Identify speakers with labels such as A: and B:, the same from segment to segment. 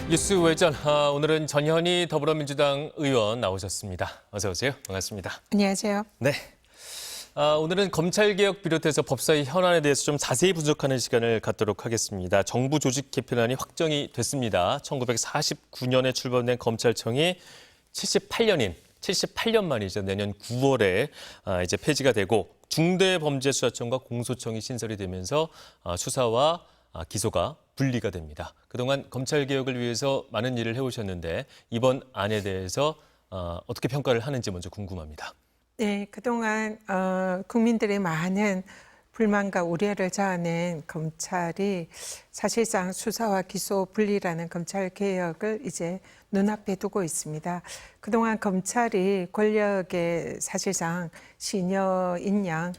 A: 뉴스 외전, 오늘은 전현희 더불어민주당 의원 나오셨습니다. 어서 오세요. 반갑습니다.
B: 안녕하세요.
A: 네. 오늘은 검찰개혁 비롯해서 법사위 현안에 대해서 좀 자세히 분석하는 시간을 갖도록 하겠습니다. 정부 조직 개편안이 확정이 됐습니다. 1949년에 출범된 검찰청이 78년 만이죠. 내년 9월에 이제 폐지가 되고 중대범죄수사청과 공소청이 신설이 되면서 수사와 기소가 분리가 됩니다. 그동안 검찰개혁을 위해서 많은 일을 해오셨는데 이번 안에 대해서 어떻게 평가를 하는지 먼저 궁금합니다.
B: 네, 그동안 국민들의 많은 불만과 우려를 자아낸 검찰이 사실상 수사와 기소 분리라는 검찰개혁을 이제 눈앞에 두고 있습니다. 그동안 검찰이 권력의 사실상 시녀인 양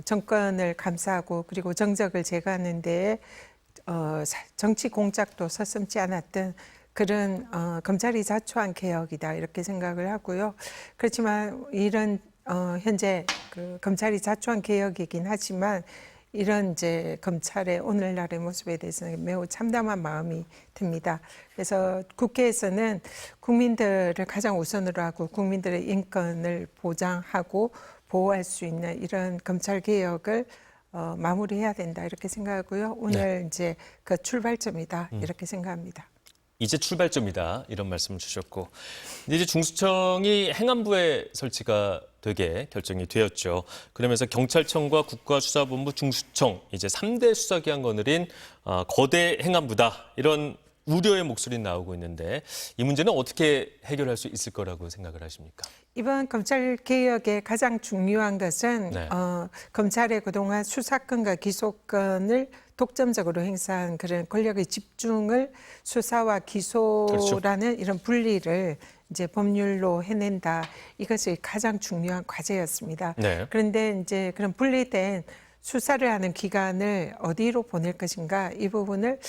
B: 정권을 감싸고 그리고 정적을 제거하는 데에 정치 공작도 서슴지 않았던 그런 검찰이 자초한 개혁이다 이렇게 생각을 하고요. 그렇지만 이런 현재 그 검찰이 자초한 개혁이긴 하지만 이런 이제 검찰의 오늘날의 모습에 대해서는 매우 참담한 마음이 듭니다. 그래서 국회에서는 국민들을 가장 우선으로 하고 국민들의 인권을 보장하고 보호할 수 있는 이런 검찰 개혁을 마무리해야 된다 이렇게 생각하고요. 오늘 이제 그 출발점이다 이렇게 생각합니다.
A: 이제 출발점이다 이런 말씀을 주셨고 이제 중수청이 행안부에 설치가 되게 결정이 되었죠. 그러면서 경찰청과 국가수사본부, 중수청 이제 3대 수사기관 거느린 거대 행안부다 이런 우려의 목소리 나오고 있는데 이 문제는 어떻게 해결할 수 있을 거라고 생각을 하십니까?
B: 이번 검찰개혁의 가장 중요한 것은
A: 네.
B: 검찰의 그동안 수사권과 기소권을 독점적으로 행사한 그런 권력의 집중을 수사와 기소라는
A: 그렇죠.
B: 이런 분리를 이제 법률로 해낸다. 이것이 가장 중요한 과제였습니다.
A: 네.
B: 그런데 이제 그런 분리된 수사를 하는 기관을 어디로 보낼 것인가 이 부분을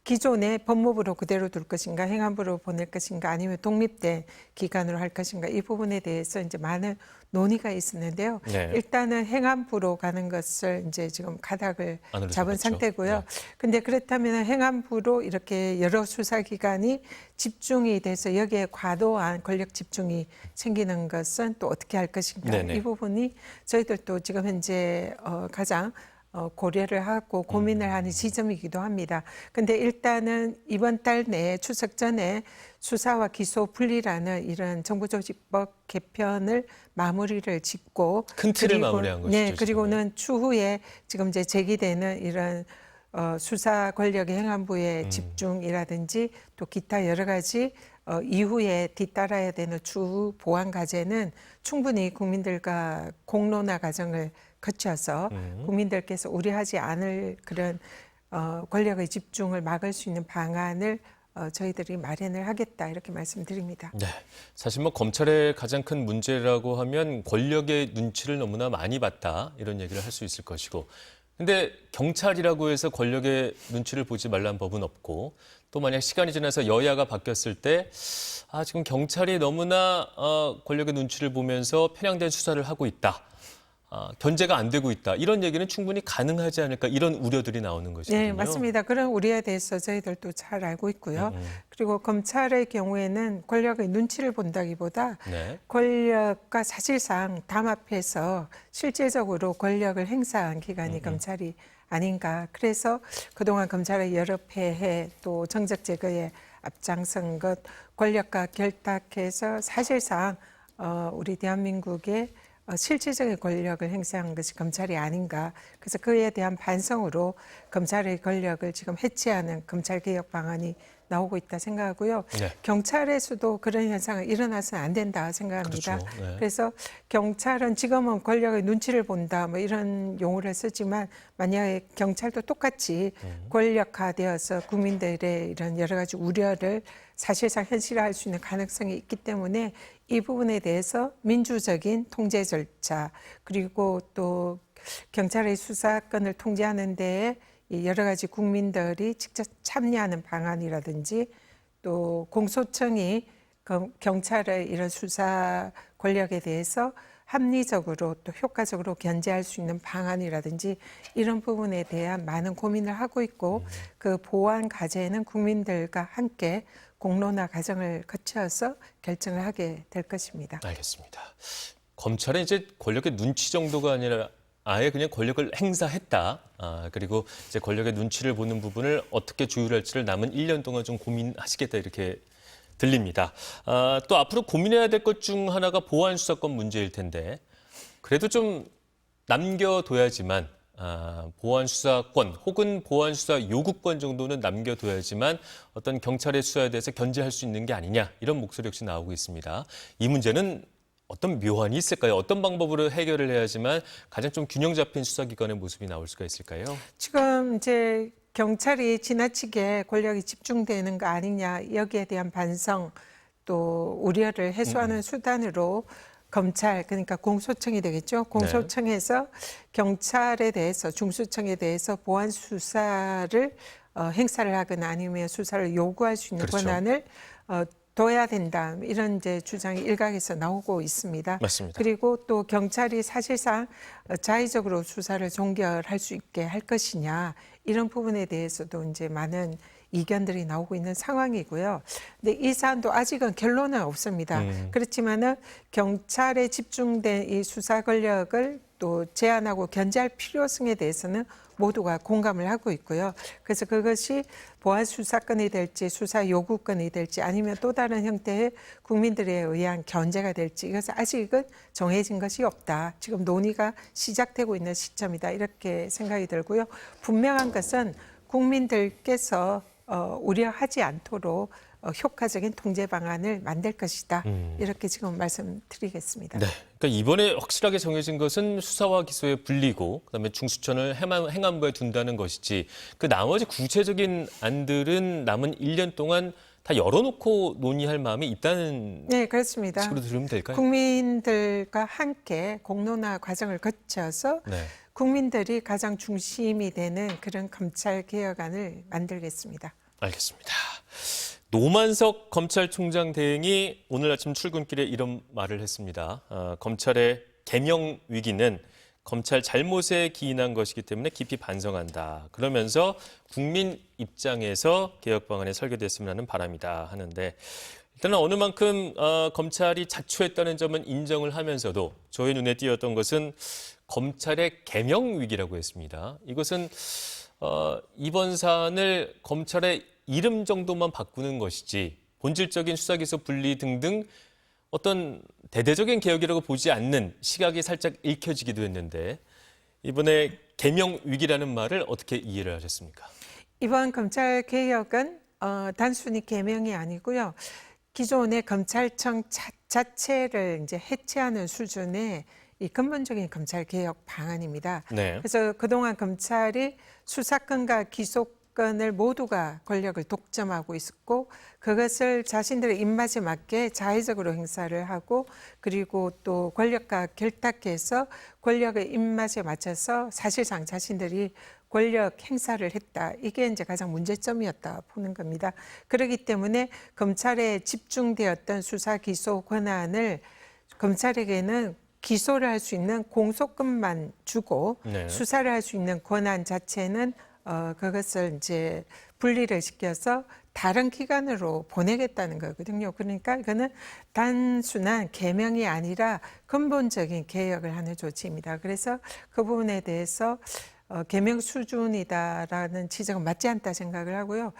B: 기존의 법무부로 그대로 둘 것인가, 행안부로 보낼 것인가, 아니면 독립된 기관으로 할 것인가 이 부분에 대해서 이제 많은 논의가 있었는데요.
A: 네.
B: 일단은 행안부로 가는 것을 이제 지금 가닥을
A: 안으로
B: 잡은
A: 잡았죠.
B: 상태고요.
A: 네.
B: 근데 그렇다면 행안부로 이렇게 여러 수사기관이 집중이 돼서 여기에 과도한 권력 집중이 생기는 것은 또 어떻게 할 것인가
A: 네네.
B: 이 부분이 저희들도 지금 현재 가장 고려를 하고 고민을 하는 지점이기도 합니다. 근데 일단은 이번 달 내에 추석 전에 수사와 기소 분리라는 이런 정부조직법 개편을 마무리를 짓고
A: 큰 틀을
B: 그리고,
A: 마무리한 것이죠.
B: 네,
A: 지금은.
B: 그리고는 추후에 지금 이제 제기되는 이런 수사 권력의 행안부의 집중이라든지 또 기타 여러 가지 이후에 뒤따라야 되는 추후 보완 과제는 충분히 국민들과 공론화 과정을 거쳐서 국민들께서 우려하지 않을 그런 권력의 집중을 막을 수 있는 방안을 저희들이 마련을 하겠다 이렇게 말씀드립니다.
A: 네, 사실 뭐 검찰의 가장 큰 문제라고 하면 권력의 눈치를 너무나 많이 봤다 이런 얘기를 할 수 있을 것이고 근데 경찰이라고 해서 권력의 눈치를 보지 말라는 법은 없고 또 만약 시간이 지나서 여야가 바뀌었을 때 지금 경찰이 너무나 권력의 눈치를 보면서 편향된 수사를 하고 있다. 견제가 안 되고 있다. 이런 얘기는 충분히 가능하지 않을까 이런 우려들이 나오는 것이거든요.
B: 네, 맞습니다. 그런 우려에 대해서 저희들도 잘 알고 있고요. 그리고 검찰의 경우에는 권력의 눈치를 본다기보다
A: 네.
B: 권력과 사실상 담합해서 실제적으로 권력을 행사한 기관이 검찰이 아닌가. 그래서 그동안 검찰의 여러 폐해 또 정적 제거에 앞장선 것, 권력과 결탁해서 사실상 우리 대한민국의 실질적인 권력을 행사한 것이 검찰이 아닌가. 그래서 그에 대한 반성으로 검찰의 권력을 지금 해체하는 검찰개혁 방안이 나오고 있다 생각하고요.
A: 네.
B: 경찰에서도 그런 현상은 일어나서는 안 된다 생각합니다.
A: 그렇죠. 네.
B: 그래서 경찰은 지금은 권력의 눈치를 본다 뭐 이런 용어를 쓰지만 만약에 경찰도 똑같이 권력화되어서 국민들의 이런 여러 가지 우려를 사실상 현실화할 수 있는 가능성이 있기 때문에 이 부분에 대해서 민주적인 통제 절차 그리고 또 경찰의 수사권을 통제하는 데에 여러 가지 국민들이 직접 참여하는 방안이라든지 또 공소청이 경찰의 이런 수사 권력에 대해서 합리적으로 또 효과적으로 견제할 수 있는 방안이라든지 이런 부분에 대한 많은 고민을 하고 있고 그 보완 과제는 국민들과 함께 공론화 과정을 거쳐서 결정을 하게 될 것입니다.
A: 알겠습니다. 검찰은 이제 권력의 눈치 정도가 아니라 아예 그냥 권력을 행사했다. 그리고 이제 권력의 눈치를 보는 부분을 어떻게 조율할지를 남은 1년 동안 좀 고민하시겠다 이렇게 들립니다. 또 앞으로 고민해야 될 것 중 하나가 보안 수사권 문제일 텐데 그래도 좀 남겨둬야지만 보안 수사권 혹은 보안 수사 요구권 정도는 남겨둬야지만 어떤 경찰의 수사에 대해서 견제할 수 있는 게 아니냐 이런 목소리 역시 나오고 있습니다. 이 문제는 어떤 묘안이 있을까요? 어떤 방법으로 해결을 해야지만 가장 좀 균형 잡힌 수사기관의 모습이 나올 수가 있을까요?
B: 지금 이제 경찰이 지나치게 권력이 집중되는 거 아니냐 여기에 대한 반성 또 우려를 해소하는 수단으로 검찰 그러니까 공소청이 되겠죠. 공소청에서 경찰에 대해서 중수청에 대해서 보안 수사를 행사를 하거나 아니면 수사를 요구할 수 있는
A: 그렇죠.
B: 권한을 둬야 된다 이런 이제 주장이 일각에서 나오고 있습니다.
A: 맞습니다.
B: 그리고 또 경찰이 사실상 자의적으로 수사를 종결할 수 있게 할 것이냐 이런 부분에 대해서도 이제 많은 이견들이 나오고 있는 상황이고요. 근데 이 사안도 아직은 결론은 없습니다. 그렇지만은 경찰에 집중된 이 수사 권력을 또 제한하고 견제할 필요성에 대해서는 모두가 공감을 하고 있고요. 그래서 그것이 보안 수사권이 될지 수사 요구권이 될지 아니면 또 다른 형태의 국민들에 의한 견제가 될지 이것은 아직은 정해진 것이 없다. 지금 논의가 시작되고 있는 시점이다. 이렇게 생각이 들고요. 분명한 것은 국민들께서 우려하지 않도록 효과적인 통제 방안을 만들 것이다. 이렇게 지금 말씀드리겠습니다.
A: 네. 그러니까 이번에 확실하게 정해진 것은 수사와 기소의 분리고 그다음에 중수청을 행안부에 둔다는 것이지 그 나머지 구체적인 안들은 남은 1년 동안 다 열어놓고 논의할 마음이 있다는
B: 네, 그렇습니다.
A: 식으로 들으면 될까요?
B: 국민들과 함께 공론화 과정을 거쳐서
A: 네.
B: 국민들이 가장 중심이 되는 그런 검찰 개혁안을 만들겠습니다.
A: 알겠습니다. 노만석 검찰총장 대행이 오늘 아침 출근길에 이런 말을 했습니다. 검찰의 개명 위기는 검찰 잘못에 기인한 것이기 때문에 깊이 반성한다. 그러면서 국민 입장에서 개혁 방안이 설계됐으면 하는 바람이다 하는데 일단은 어느 만큼 검찰이 자초했다는 점은 인정을 하면서도 저의 눈에 띄었던 것은 검찰의 개명 위기라고 했습니다. 이것은 이번 사안을 검찰의 이름 정도만 바꾸는 것이지 본질적인 수사기소 분리 등등 어떤 대대적인 개혁이라고 보지 않는 시각이 살짝 읽혀지기도 했는데 이번에 개명 위기라는 말을 어떻게 이해를 하셨습니까?
B: 이번 검찰 개혁은 단순히 개명이 아니고요. 기존의 검찰청 자체를 이제 해체하는 수준의 이 근본적인 검찰 개혁 방안입니다.
A: 네.
B: 그래서 그동안 검찰이 수사권과 기소권을 모두가 권력을 독점하고 있었고 그것을 자신들의 입맛에 맞게 자의적으로 행사를 하고 그리고 또 권력과 결탁해서 권력의 입맛에 맞춰서 사실상 자신들이 권력 행사를 했다. 이게 이제 가장 문제점이었다 보는 겁니다. 그렇기 때문에 검찰에 집중되었던 수사 기소 권한을 검찰에게는 기소를 할 수 있는 공소권만 주고
A: 네.
B: 수사를 할 수 있는 권한 자체는 그것을 이제 분리를 시켜서 다른 기관으로 보내겠다는 거거든요. 그러니까 이거는 단순한 개명이 아니라 근본적인 개혁을 하는 조치입니다. 그래서 그 부분에 대해서 개명 수준이다라는 지적은 맞지 않다 생각을 하고요.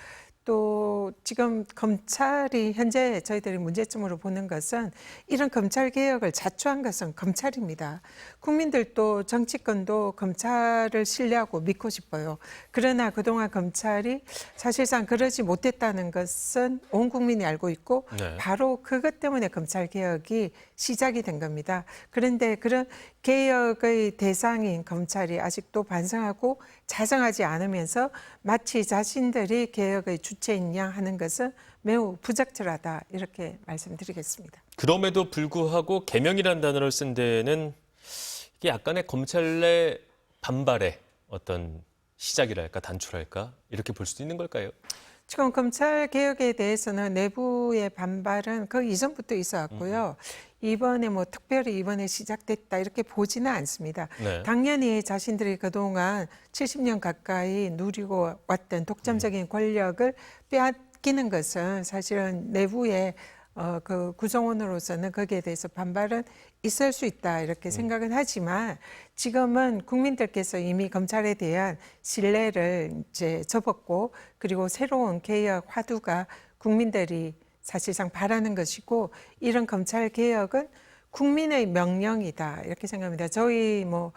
B: 또 지금 검찰이 현재 저희들이 문제점으로 보는 것은 이런 검찰 개혁을 자초한 것은 검찰입니다. 국민들도 정치권도 검찰을 신뢰하고 믿고 싶어요. 그러나 그동안 검찰이 사실상 그러지 못했다는 것은 온 국민이 알고 있고
A: 네.
B: 바로 그것 때문에 검찰 개혁이 시작이 된 겁니다. 그런데 그런 개혁의 대상인 검찰이 아직도 반성하고 자성하지 않으면서 마치 자신들이 개혁의 주체인 양 하는 것은 매우 부적절하다 이렇게 말씀드리겠습니다.
A: 그럼에도 불구하고 개명이라는 단어를 쓴 데는 이게 약간의 검찰 내 반발의 어떤 시작이랄까 단초랄까 이렇게 볼 수도 있는 걸까요?
B: 지금 검찰 개혁에 대해서는 내부의 반발은 그 이전부터 있어왔고요. 이번에 뭐 특별히 이번에 시작됐다 이렇게 보지는 않습니다.
A: 네.
B: 당연히 자신들이 그동안 70년 가까이 누리고 왔던 독점적인 권력을 빼앗기는 것은 사실은 내부의 그 구성원으로서는 거기에 대해서 반발은 있을 수 있다 이렇게 생각은 하지만 지금은 국민들께서 이미 검찰에 대한 신뢰를 이제 접었고 그리고 새로운 개혁 화두가 국민들이 사실상 바라는 것이고 이런 검찰 개혁은 국민의 명령이다 이렇게 생각합니다. 저희 뭐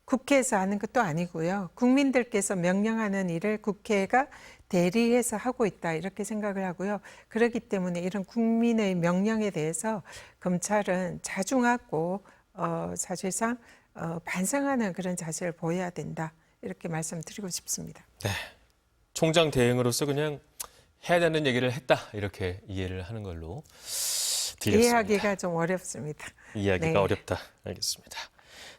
B: 국회에서 하는 것도 아니고요. 국민들께서 명령하는 일을 국회가 대리해서 하고 있다 이렇게 생각을 하고요. 그렇기 때문에 이런 국민의 명령에 대해서 검찰은 자중하고 사실상 반성하는 그런 자세를 보여야 된다 이렇게 말씀드리고 싶습니다.
A: 네. 총장 대행으로서 그냥 해야 되는 얘기를 했다 이렇게 이해를 하는 걸로 드리겠습니다.
B: 이해하기가 좀 어렵습니다.
A: 이해하기가
B: 네.
A: 어렵다. 알겠습니다.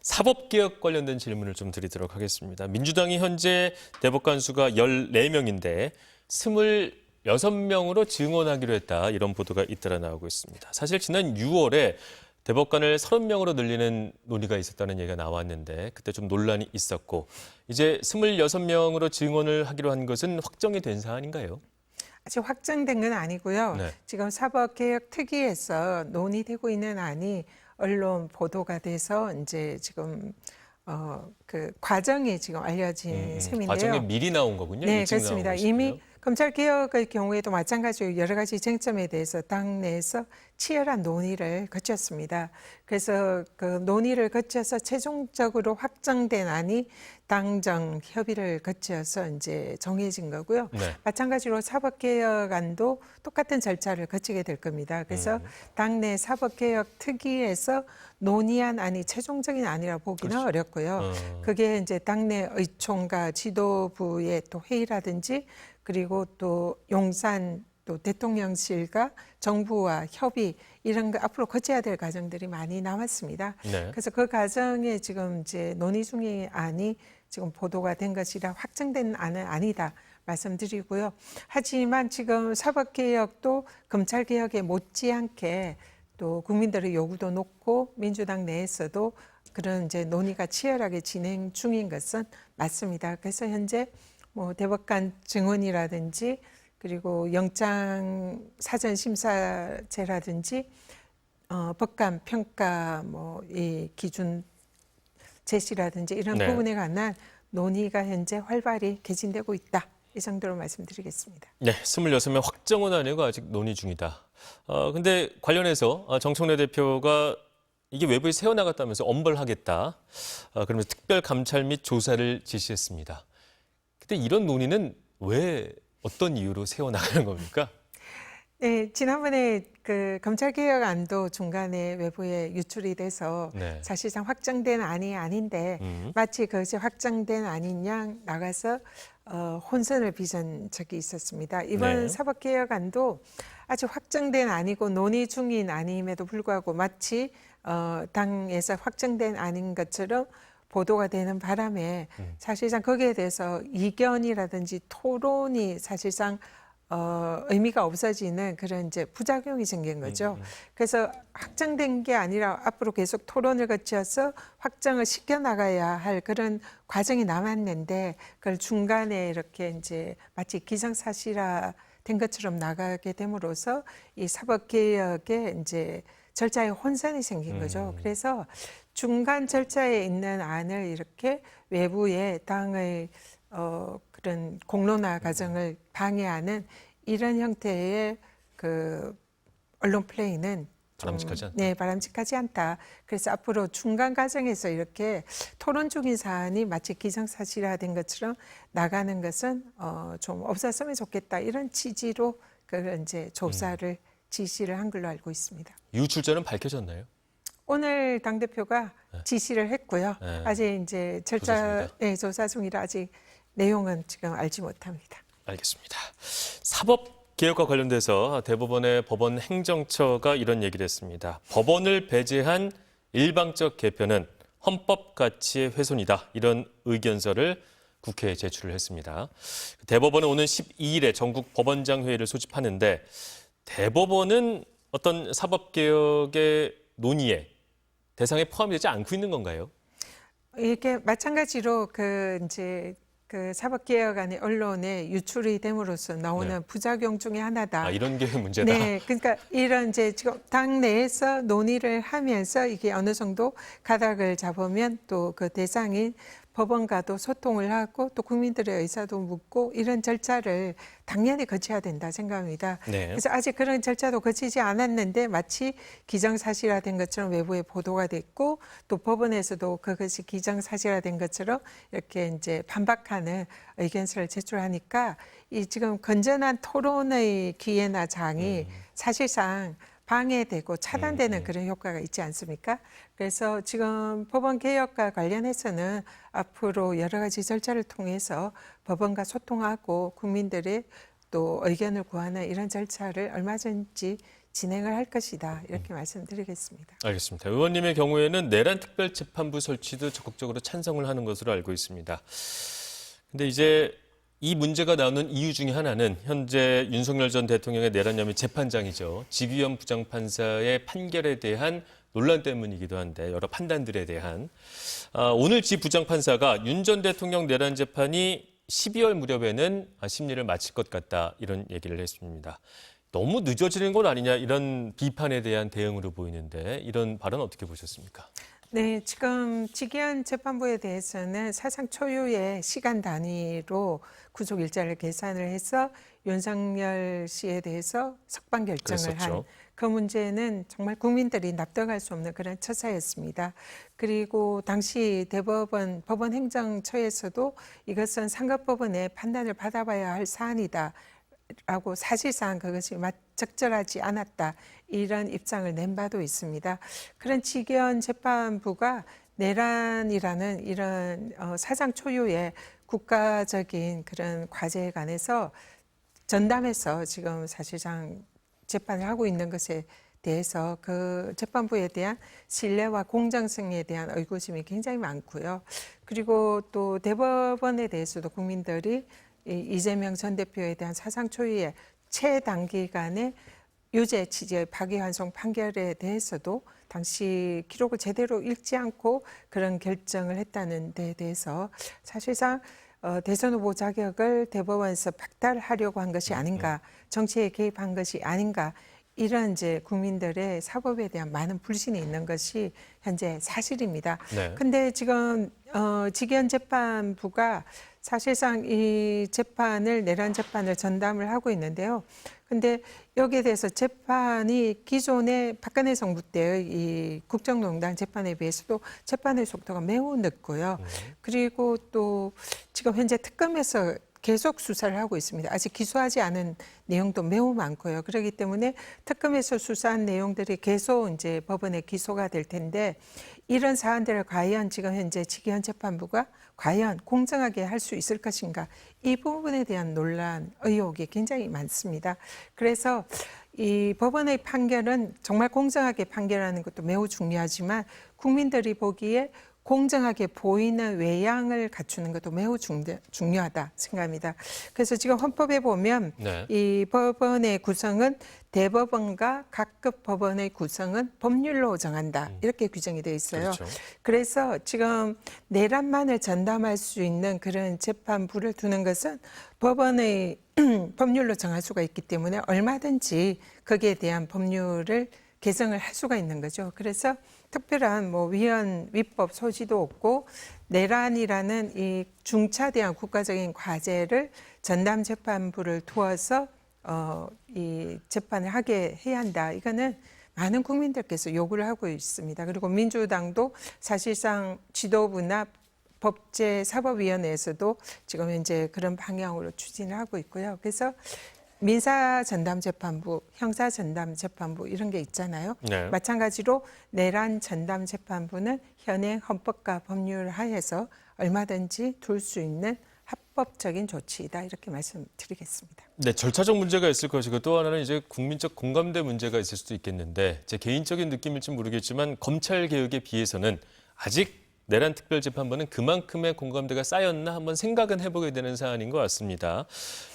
A: 사법개혁 관련된 질문을 좀 드리도록 하겠습니다. 민주당이 현재 대법관 수가 14명인데 26명으로 증원하기로 했다. 이런 보도가 잇따라 나오고 있습니다. 사실 지난 6월에 대법관을 30명으로 늘리는 논의가 있었다는 얘기가 나왔는데 그때 좀 논란이 있었고 이제 26명으로 증원을 하기로 한 것은 확정이 된 사안인가요?
B: 아직 확정된 건 아니고요.
A: 네.
B: 지금 사법개혁 특위에서 논의되고 있는 안이 언론 보도가 돼서 이제 지금 그 과정이 지금 알려진 셈인데요.
A: 과정에 미리 나온 거군요.
B: 네,
A: 일찍 나온
B: 그렇습니다.
A: 것이고요.
B: 이미 검찰 개혁의 경우에도 마찬가지로 여러 가지 쟁점에 대해서 당내에서 치열한 논의를 거쳤습니다. 그래서 그 논의를 거쳐서 최종적으로 확정된 안이 당정 협의를 거쳐서 이제 정해진 거고요.
A: 네.
B: 마찬가지로 사법개혁안도 똑같은 절차를 거치게 될 겁니다. 그래서 당내 사법개혁 특위에서 논의한 안이 최종적인 안이라 보기는 어렵고요. 그게 이제 당내 의총과 지도부의 또 회의라든지 그리고 또 용산 또 대통령실과 정부와 협의 이런 거 앞으로 거쳐야 될 과정들이 많이 남았습니다.
A: 네.
B: 그래서 그 과정에 지금 이제 논의 중의 안이 지금 보도가 된 것이라 확정된 안은 아니다 말씀드리고요. 하지만 지금 사법개혁도 검찰개혁에 못지않게 또 국민들의 요구도 높고 민주당 내에서도 그런 이제 논의가 치열하게 진행 중인 것은 맞습니다. 그래서 현재 뭐 대법관 증언이라든지 그리고 영장 사전 심사제라든지 법관 평가 뭐 이 기준 제시라든지 이런
A: 네.
B: 부분에 관한 논의가 현재 활발히 개진되고 있다. 이 정도로 말씀드리겠습니다.
A: 네, 26명 확정은 아니고 아직 논의 중이다. 근데 관련해서 정청래 대표가 이게 외부에 새어나갔다면서 엄벌하겠다. 그러면서 특별 감찰 및 조사를 지시했습니다. 근데 이런 논의는 왜 어떤 이유로 새어나가는 겁니까?
B: 네, 지난번에 그 검찰개혁안도 중간에 외부에 유출이 돼서
A: 네.
B: 사실상 확정된 안이 아닌데 마치 그것이 확정된 안인 양 나가서 혼선을 빚은 적이 있었습니다. 이번
A: 네.
B: 사법개혁안도 아직 확정된 안이고 논의 중인 안임에도 불구하고 마치 당에서 확정된 안인 것처럼 보도가 되는 바람에 사실상 거기에 대해서 이견이라든지 토론이 사실상 의미가 없어지는 그런 이제 부작용이 생긴 거죠. 그래서 확정된 게 아니라 앞으로 계속 토론을 거쳐서 확정을 시켜 나가야 할 그런 과정이 남았는데 그걸 중간에 이렇게 이제 마치 기정사실화 된 것처럼 나가게 됨으로써 이 사법개혁에 이제 절차에 혼선이 생긴 거죠. 그래서 중간 절차에 있는 안을 이렇게 외부의 당의 그런 공론화 과정을 방해하는 이런 형태의 그 언론 플레이는
A: 바람직하지 않다.
B: 네, 바람직하지 않다. 그래서 앞으로 중간 과정에서 이렇게 토론 중인 사안이 마치 기정사실화된 것처럼 나가는 것은 좀 없었으면 좋겠다. 이런 취지로 그 이제 조사를 지시를 한 걸로 알고 있습니다.
A: 유출자는 밝혀졌나요?
B: 오늘 당대표가 지시를 했고요.
A: 네.
B: 아직 이제
A: 조사 중이다.
B: 네, 조사 중이라 아직 내용은 지금 알지 못합니다.
A: 알겠습니다. 사법 개혁과 관련돼서 대법원의 법원 행정처가 이런 얘기를 했습니다. 법원을 배제한 일방적 개편은 헌법 가치의 훼손이다. 이런 의견서를 국회에 제출을 했습니다. 대법원은 오는 12일에 전국 법원장 회의를 소집하는데 대법원은 어떤 사법개혁의 논의에 대상에 포함되지 않고 있는 건가요?
B: 이게 마찬가지로 그 사법개혁안이 언론에 유출이 됨으로써 나오는
A: 네.
B: 부작용 중에 하나다.
A: 이런 게 문제다.
B: 네, 그러니까 이런 이제 지금 당 내에서 논의를 하면서 이게 어느 정도 가닥을 잡으면 또 그 대상인 법원과도 소통을 하고 또 국민들의 의사도 묻고 이런 절차를 당연히 거쳐야 된다 생각합니다.
A: 네.
B: 그래서 아직 그런 절차도 거치지 않았는데 마치 기정사실화된 것처럼 외부에 보도가 됐고 또 법원에서도 그것이 기정사실화된 것처럼 이렇게 이제 반박하는 의견서를 제출하니까 이 지금 건전한 토론의 기회나 장이 사실상 방해되고 차단되는 그런 효과가 있지 않습니까? 그래서 지금 법원 개혁과 관련해서는 앞으로 여러 가지 절차를 통해서 법원과 소통하고 국민들의 또 의견을 구하는 이런 절차를 얼마든지 진행을 할 것이다. 이렇게 말씀드리겠습니다.
A: 알겠습니다. 의원님의 경우에는 내란 특별재판부 설치도 적극적으로 찬성을 하는 것으로 알고 있습니다. 근데 이제 이 문제가 나오는 이유 중에 하나는 현재 윤석열 전 대통령의 내란 혐의 재판장이죠. 지규현 부장판사의 판결에 대한 논란 때문이기도 한데 여러 판단들에 대한 오늘 지 부장판사가 윤 전 대통령 내란 재판이 12월 무렵에는 심리를 마칠 것 같다 이런 얘기를 했습니다. 너무 늦어지는 건 아니냐 이런 비판에 대한 대응으로 보이는데 이런 발언 어떻게 보셨습니까?
B: 네, 지금 지기현 재판부에 대해서는 사상 초유의 시간 단위로 구속 일자를 계산을 해서 윤석열 씨에 대해서 석방 결정을
A: 그랬었죠.
B: 한 그 문제는 정말 국민들이 납득할 수 없는 그런 처사였습니다. 그리고 당시 대법원 법원행정처에서도 이것은 상급법원의 판단을 받아봐야 할 사안이다. 라고 사실상 그것이 적절하지 않았다 이런 입장을 낸 바도 있습니다. 그런 지기현 재판부가 내란이라는 이런 사상 초유의 국가적인 그런 과제에 관해서 전담해서 지금 사실상 재판을 하고 있는 것에 대해서 그 재판부에 대한 신뢰와 공정성에 대한 의구심이 굉장히 많고요. 그리고 또 대법원에 대해서도 국민들이 이재명 전 대표에 대한 사상 초유의 최단기간의 유죄 취지의 파기환송 판결에 대해서도 당시 기록을 제대로 읽지 않고 그런 결정을 했다는 데 대해서 사실상 대선 후보 자격을 대법원에서 박탈하려고 한 것이 아닌가, 정치에 개입한 것이 아닌가, 이런 이제 국민들의 사법에 대한 많은 불신이 있는 것이 현재 사실입니다.
A: 네.
B: 근데 지금 지기현 재판부가 사실상 이 재판을 내란 재판을 전담을 하고 있는데요. 근데 여기에 대해서 재판이 기존의 박근혜 정부 때의 이 국정농단 재판에 비해서도 재판의 속도가 매우 늦고요. 그리고 또 지금 현재 특검에서 계속 수사를 하고 있습니다. 아직 기소하지 않은 내용도 매우 많고요. 그렇기 때문에 특검에서 수사한 내용들이 계속 이제 법원에 기소가 될 텐데 이런 사안들을 과연 지금 현재 지기현 재판부가 과연 공정하게 할 수 있을 것인가 이 부분에 대한 논란, 의혹이 굉장히 많습니다. 그래서 이 법원의 판결은 정말 공정하게 판결하는 것도 매우 중요하지만 국민들이 보기에 공정하게 보이는 외양을 갖추는 것도 매우 중요하다 생각합니다. 그래서 지금 헌법에 보면
A: 네.
B: 이 법원의 구성은 대법원과 각급 법원의 구성은 법률로 정한다. 이렇게 규정이 되어 있어요.
A: 그렇죠.
B: 그래서 지금 내란만을 전담할 수 있는 그런 재판부를 두는 것은 법원의 법률로 정할 수가 있기 때문에 얼마든지 거기에 대한 법률을 개정을 할 수가 있는 거죠. 그래서 특별한 뭐 위법 소지도 없고 내란이라는 이 중차대한 국가적인 과제를 전담 재판부를 두어서 이 재판을 하게 해야 한다. 이거는 많은 국민들께서 요구를 하고 있습니다. 그리고 민주당도 사실상 지도부나 법제사법위원회에서도 지금 현재 그런 방향으로 추진을 하고 있고요. 그래서 민사전담재판부, 형사전담재판부 이런 게 있잖아요.
A: 네.
B: 마찬가지로 내란전담재판부는 현행 헌법과 법률 하에서 얼마든지 둘 수 있는 합법적인 조치이다 이렇게 말씀드리겠습니다.
A: 네, 절차적 문제가 있을 것이고 또 하나는 이제 국민적 공감대 문제가 있을 수도 있겠는데 제 개인적인 느낌일지 모르겠지만 검찰 개혁에 비해서는 아직 내란 특별재판부는 그만큼의 공감대가 쌓였나 한번 생각은 해보게 되는 사안인 것 같습니다.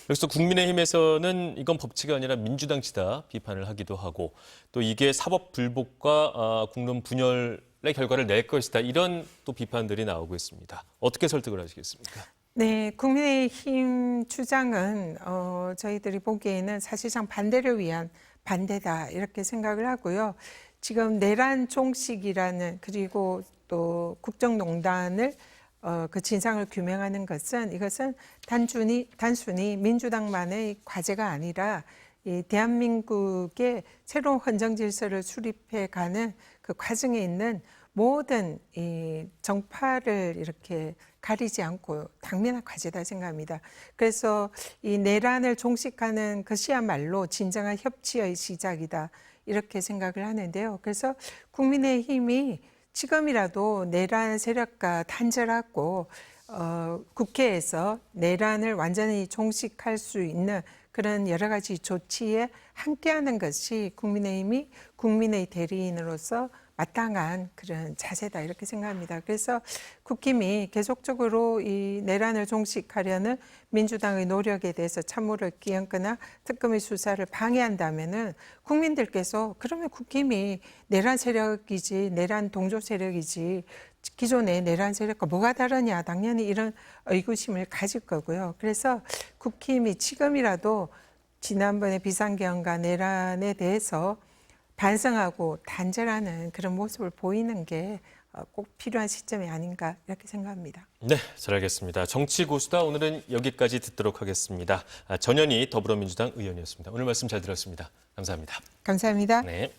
A: 그래서 국민의힘에서는 이건 법치가 아니라 민주당치다 비판을 하기도 하고 또 이게 사법 불복과 국론 분열의 결과를 낼 것이다 이런 또 비판들이 나오고 있습니다. 어떻게 설득을 하시겠습니까?
B: 네, 국민의힘 주장은 저희들이 보기에는 사실상 반대를 위한 반대다 이렇게 생각을 하고요. 지금 내란 종식이라는 그리고 또 국정농단을 그 진상을 규명하는 것은 이것은 단순히 민주당만의 과제가 아니라 이 대한민국의 새로운 헌정 질서를 수립해가는 그 과정에 있는 모든 이 정파를 이렇게 가리지 않고 당면한 과제다 생각합니다. 그래서 이 내란을 종식하는 것이야말로 진정한 협치의 시작이다 이렇게 생각을 하는데요. 그래서 국민의힘이 지금이라도 내란 세력과 단절하고 국회에서 내란을 완전히 종식할 수 있는 그런 여러 가지 조치에 함께하는 것이 국민의힘이 국민의 대리인으로서 마땅한 그런 자세다 이렇게 생각합니다. 그래서 국힘이 계속적으로 이 내란을 종식하려는 민주당의 노력에 대해서 참모를 끼얹거나 특검의 수사를 방해한다면은 국민들께서 그러면 국힘이 내란 세력이지 내란 동조 세력이지 기존의 내란 세력과 뭐가 다르냐 당연히 이런 의구심을 가질 거고요. 그래서 국힘이 지금이라도 지난번에 비상계엄과 내란에 대해서 반성하고 단절하는 그런 모습을 보이는 게 꼭 필요한 시점이 아닌가 이렇게 생각합니다.
A: 네, 잘 알겠습니다. 정치고수다 오늘은 여기까지 듣도록 하겠습니다. 전현희 더불어민주당 의원이었습니다. 오늘 말씀 잘 들었습니다. 감사합니다.
B: 감사합니다.
A: 네.